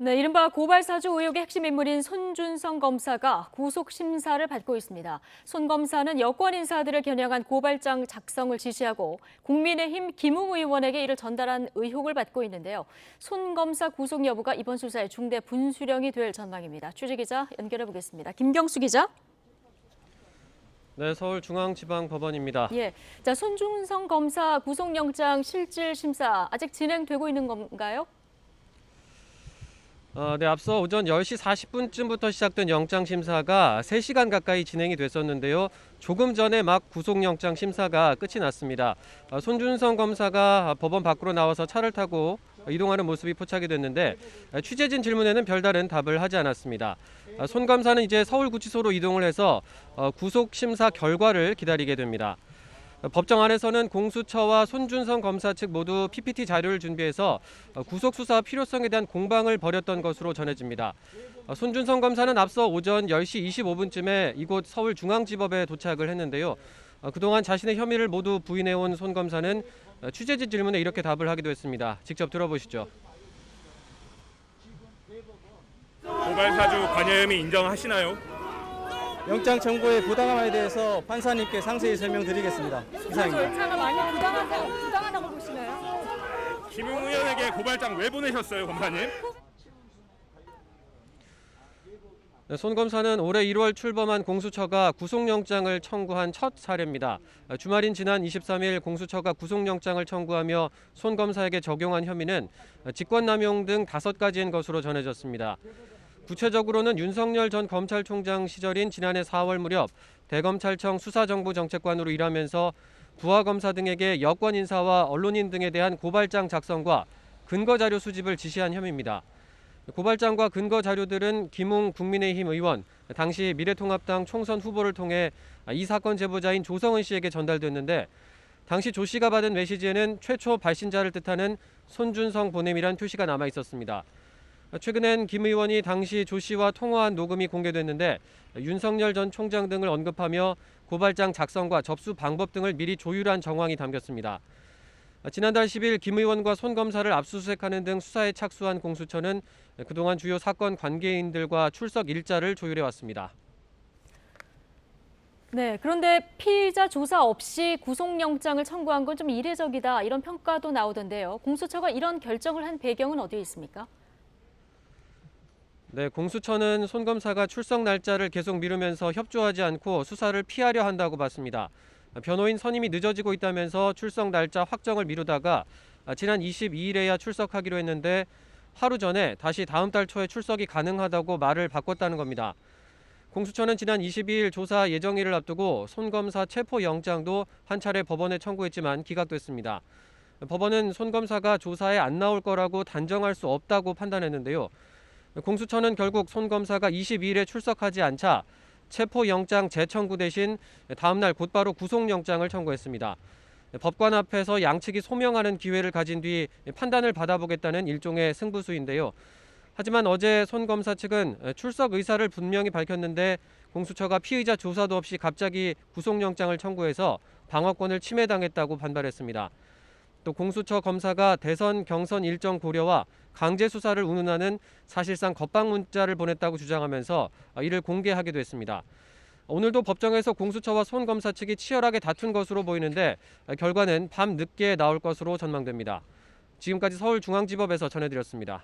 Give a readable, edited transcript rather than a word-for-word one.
네, 이른바 고발사주 의혹의 핵심 인물인 손준성 검사가 구속 심사를 받고 있습니다. 손 검사는 여권 인사들을 겨냥한 고발장 작성을 지시하고 국민의힘 김웅 의원에게 이를 전달한 의혹을 받고 있는데요. 손 검사 구속 여부가 이번 수사의 중대 분수령이 될 전망입니다. 취재기자 연결해 보겠습니다. 김경수 기자. 네, 서울중앙지방법원입니다. 예, 자, 손준성 검사 구속영장 실질 심사 아직 진행되고 있는 건가요? 네, 앞서 오전 10시 40분쯤부터 시작된 영장 심사가 3시간 가까이 진행이 됐었는데요. 조금 전에 막 구속영장 심사가 끝이 났습니다. 손준성 검사가 법원 밖으로 나와서 차를 타고 이동하는 모습이 포착이 됐는데 취재진 질문에는 별다른 답을 하지 않았습니다. 손 검사는 이제 서울구치소로 이동을 해서 구속 심사 결과를 기다리게 됩니다. 법정 안에서는 공수처와 손준성 검사 측 모두 PPT 자료를 준비해서 구속 수사 필요성에 대한 공방을 벌였던 것으로 전해집니다. 손준성 검사는 앞서 오전 10시 25분쯤에 이곳 서울중앙지법에 도착을 했는데요. 그동안 자신의 혐의를 모두 부인해온 손 검사는 취재진 질문에 이렇게 답을 하기도 했습니다. 직접 들어보시죠. 고발사주 관여 혐의 인정하시나요? 영장 청구의 부당함에 대해서 판사님께 상세히 설명드리겠습니다. 이상입니다. 절차가 많이 부당하다고 보시나요? 김웅 의원에게 고발장 왜 보내셨어요, 검사님? 손 검사는 올해 1월 출범한 공수처가 구속영장을 청구한 첫 사례입니다. 주말인 지난 23일 공수처가 구속영장을 청구하며 손 검사에게 적용한 혐의는 직권남용 등 5가지인 것으로 전해졌습니다. 구체적으로는 윤석열 전 검찰총장 시절인 지난해 4월 무렵 대검찰청 수사정보정책관으로 일하면서 부하검사 등에게 여권 인사와 언론인 등에 대한 고발장 작성과 근거자료 수집을 지시한 혐의입니다. 고발장과 근거자료들은 김웅 국민의힘 의원, 당시 미래통합당 총선 후보를 통해 이 사건 제보자인 조성은 씨에게 전달됐는데 당시 조 씨가 받은 메시지에는 최초 발신자를 뜻하는 손준성 보냄이란 표시가 남아 있었습니다. 최근엔 김 의원이 당시 조 씨와 통화한 녹음이 공개됐는데 윤석열 전 총장 등을 언급하며 고발장 작성과 접수 방법 등을 미리 조율한 정황이 담겼습니다. 지난달 10일 김 의원과 손 검사를 압수수색하는 등 수사에 착수한 공수처는 그동안 주요 사건 관계인들과 출석 일자를 조율해왔습니다. 네, 그런데 피의자 조사 없이 구속영장을 청구한 건 좀 이례적이다 이런 평가도 나오던데요. 공수처가 이런 결정을 한 배경은 어디에 있습니까? 네, 공수처는 손 검사가 출석 날짜를 계속 미루면서 협조하지 않고 수사를 피하려 한다고 봤습니다. 변호인 선임이 늦어지고 있다면서 출석 날짜 확정을 미루다가 지난 22일에야 출석하기로 했는데 하루 전에 다시 다음 달 초에 출석이 가능하다고 말을 바꿨다는 겁니다. 공수처는 지난 22일 조사 예정일을 앞두고 손 검사 체포영장도 한 차례 법원에 청구했지만 기각됐습니다. 법원은 손 검사가 조사에 안 나올 거라고 단정할 수 없다고 판단했는데요. 공수처는 결국 손 검사가 22일에 출석하지 않자 체포영장 재청구 대신 다음 날 곧바로 구속영장을 청구했습니다. 법관 앞에서 양측이 소명하는 기회를 가진 뒤 판단을 받아보겠다는 일종의 승부수인데요. 하지만 어제 손 검사 측은 출석 의사를 분명히 밝혔는데 공수처가 피의자 조사도 없이 갑자기 구속영장을 청구해서 방어권을 침해당했다고 반발했습니다. 또 공수처 검사가 대선 경선 일정 고려와 강제 수사를 운운하는 사실상 겁박 문자를 보냈다고 주장하면서 이를 공개하기도 했습니다. 오늘도 법정에서 공수처와 손 검사 측이 치열하게 다툰 것으로 보이는데 결과는 밤 늦게 나올 것으로 전망됩니다. 지금까지 서울중앙지법에서 전해드렸습니다.